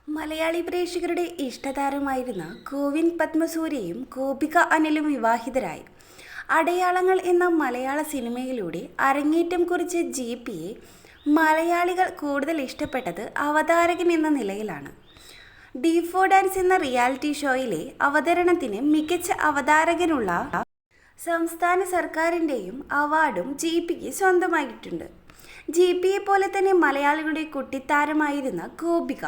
മലയാളി പ്രേക്ഷകരുടെ ഇഷ്ടതാരമായിരുന്ന ഗോവിന്ദ് പത്മസൂര്യയും ഗോപിക അനിലും വിവാഹിതരായി. അടയാളങ്ങൾ എന്ന മലയാള സിനിമയിലൂടെ അരങ്ങേറ്റം കുറിച്ച GPയെ മലയാളികൾ കൂടുതൽ ഇഷ്ടപ്പെട്ടത് അവതാരകൻ എന്ന നിലയിലാണ്. D4 ഡാൻസ് എന്ന റിയാലിറ്റി ഷോയിലെ അവതരണത്തിന് മികച്ച അവതാരകനുള്ള സംസ്ഥാന സർക്കാരിൻ്റെയും അവാർഡും GPക്ക് സ്വന്തമായിട്ടുണ്ട്. GPയെ പോലെ തന്നെ മലയാളികളുടെ കുട്ടിത്താരമായിരുന്ന ഗോപിക.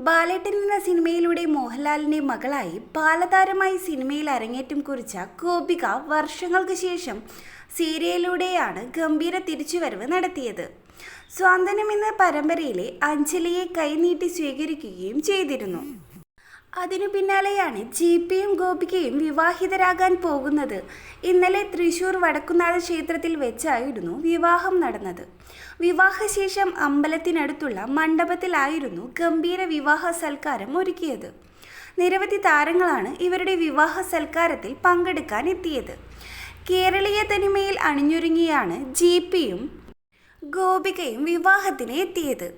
ബാലേട്ടൻ എന്ന സിനിമയിലൂടെ മോഹൻലാലിൻ്റെ മകളായി ബാലതാരമായി സിനിമയിൽ അരങ്ങേറ്റം കുറിച്ച ഗോപിക വർഷങ്ങൾക്ക് ശേഷം സീരിയലിലൂടെയാണ് ഗംഭീര തിരിച്ചുവരവ് നടത്തിയത്. സ്വാന്തനം എന്ന പരമ്പരയിലെ അഞ്ജലിയെ കൈനീട്ടി സ്വീകരിക്കുകയും ചെയ്തിരുന്നു. അതിനു പിന്നാലെയാണ് GPയും ഗോപികയും വിവാഹിതരാകാൻ പോകുന്നത്. ഇന്നലെ തൃശൂർ വടക്കുന്നാഥ ക്ഷേത്രത്തിൽ വെച്ചായിരുന്നു വിവാഹം നടന്നത്. വിവാഹശേഷം അമ്പലത്തിനടുത്തുള്ള മണ്ഡപത്തിലായിരുന്നു ഗംഭീര വിവാഹ സൽക്കാരം ഒരുക്കിയത്. നിരവധി താരങ്ങളാണ് ഇവരുടെ വിവാഹ സൽക്കാരത്തിൽ പങ്കെടുക്കാൻ എത്തിയത്. കേരളീയ തനിമയിൽ അണിഞ്ഞൊരുങ്ങിയാണ് GPയും ഗോപികയും വിവാഹത്തിന് എത്തിയത്.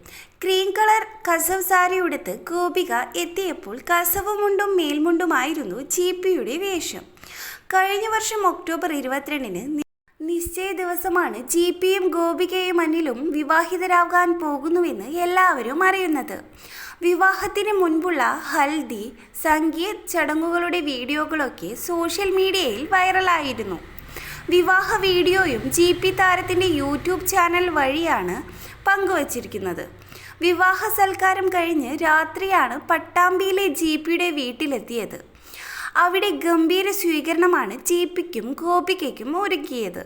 ക്രീം കളർ കസവ് സാരി ഉടുത്ത് ഗോപിക എത്തിയപ്പോൾ കസവ് മുണ്ടും മേൽമുണ്ടുമായിരുന്നു GPയുടെ വേഷം. കഴിഞ്ഞ വർഷം ഒക്ടോബർ 22-ന് നിശ്ചയ ദിവസമാണ് GPയും ഗോപികയും അനിലും വിവാഹിതരാകാൻ പോകുന്നുവെന്ന് എല്ലാവരും അറിയുന്നത്. വിവാഹത്തിന് മുൻപുള്ള ഹൽദി, സംഗീത് ചടങ്ങുകളുടെ വീഡിയോകളൊക്കെ സോഷ്യൽ മീഡിയയിൽ വൈറലായിരുന്നു. വിവാഹ വീഡിയോയും GP താരത്തിൻ്റെ യൂട്യൂബ് ചാനൽ വഴിയാണ് പങ്കുവച്ചിരിക്കുന്നത്. വിവാഹ സൽക്കാരം കഴിഞ്ഞ് രാത്രിയാണ് പട്ടാമ്പിയിലെ GPയുടെ വീട്ടിലെത്തിയത്. അവിടെ ഗംഭീര സ്വീകരണമാണ് GPക്കും ഗോപികയ്ക്കും ഒരുക്കിയത്.